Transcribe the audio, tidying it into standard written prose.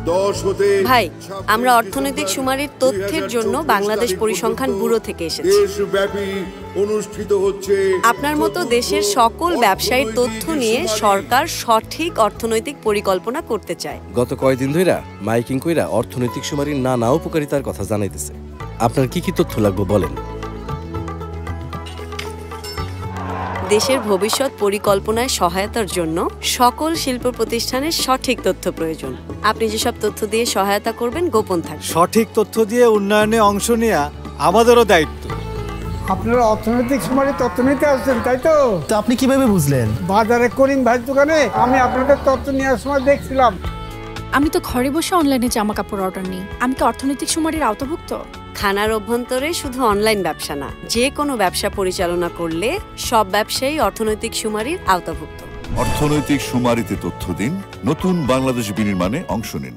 10 হতে ভাই, আমরা অর্থনৈতিক সুমারির তথ্যের জন্য বাংলাদেশ পরিসংখ্যান ব্যুরো থেকে এসেছি। দেশব্যাপী অনুষ্ঠিত হচ্ছে আপনার মতো দেশের সকল ব্যবসায়ীর তথ্য নিয়ে সরকার সঠিক অর্থনৈতিক পরিকল্পনা করতে চায়। গত কয়েকদিন ধইরা মাইকিং কইরা অর্থনৈতিক সুমারির নানা উপকারিতার কথা জানাইতেছে। আপনার কি কি তথ্য লাগবে বলেন। দেশের ভবিষ্যৎ পরিকল্পনায় সহায়তার জন্য সকল শিল্প প্রতিষ্ঠানের সঠিক তথ্য প্রয়োজন। আপনি যেসব তথ্য দিয়ে সহায়তা করবেন গোপন থাকবে। সঠিক তথ্য দিয়ে উন্নয়নে অংশ নেওয়া আমাদেরও দায়িত্ব। আপনারা অর্থনৈতিক সুমারির তথ্য নিতে আসছেন, তাই তো? তো আপনি কিভাবে বুঝলেন? বাজারে করিম ভাইয়ের দোকানে আমি আপনাদের তথ্য নেওয়ার সময় দেখছিলাম। আমি তো ঘরে বসে অনলাইনে জামা কাপড় অর্ডার নিই। আমি কি অর্থনৈতিক সুমারির আওতাভুক্ত? খানার অভ্যন্তরে শুধু অনলাইন ব্যবসা না, যে কোনো ব্যবসা পরিচালনা করলে সব ব্যবসায়ী অর্থনৈতিক সুমারির আওতাভুক্ত। অর্থনৈতিক সুমারিতে তথ্য দিন, নতুন বাংলাদেশ বিনির্মাণে অংশ নিন।